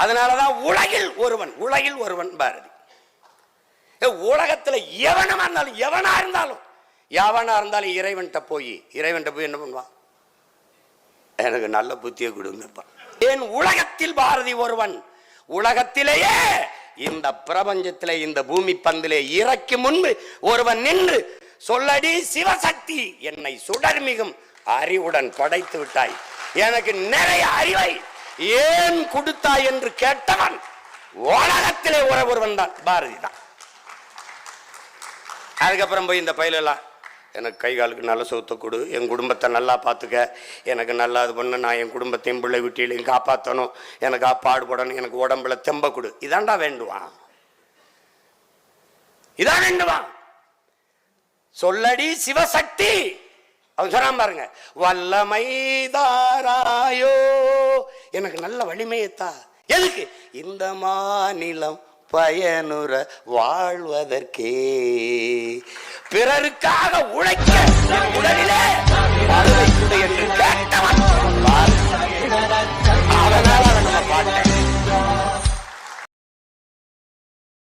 அதனாலதான் உலகில் ஒருவன் பாரதி. உலகத்துல எவனா இருந்தாலும் இறைவன்கிட்ட போய் என்ன பண்ணுவான்? எனக்கு நல்ல புத்தியை கொடுங்கப்பா. ஏன் உலகத்தில் பாரதி ஒருவன், உலகத்திலேயே இந்த பிரபஞ்சத்திலே இந்த பூமி பந்திலே இறக்கி முன்பு ஒருவன் நின்று சொல்லடி சிவசக்தி, என்னை சுடர்மிகும் அறிவுடன் படைத்து விட்டாய், எனக்கு நிறைய அறிவை ஏன் கொடுத்தாய் என்று கேட்டவன் உலகத்திலே ஒருவன் தான், பாரதி தான். அதுக்கப்புறம் போய் இந்த பயிலெல்லாம் எனக்கு கை காலுக்கு நல்ல சுகத்தை கொடு, என் குடும்பத்தை நல்லா பார்த்துக்க, எனக்கு நல்லா இது பண்ண, நான் என் குடும்பத்தையும் பிள்ளை வீட்டிலையும் காப்பாற்றணும், எனக்கு பாடுபடணும், எனக்கு உடம்புல தெம்ப கொடு, இதாண்டா வேண்டுவான், இதான் வேண்டுவான். சொல்லடி சிவசக்தி. அவன் சொன்னான் பாருங்க, வல்லமைதாராயோ, எனக்கு நல்ல வலிமையத்தா. எதுக்கு? இந்த மாநிலம் பயனுற வாழ்வதற்கே, பிறருக்காக உழைக்க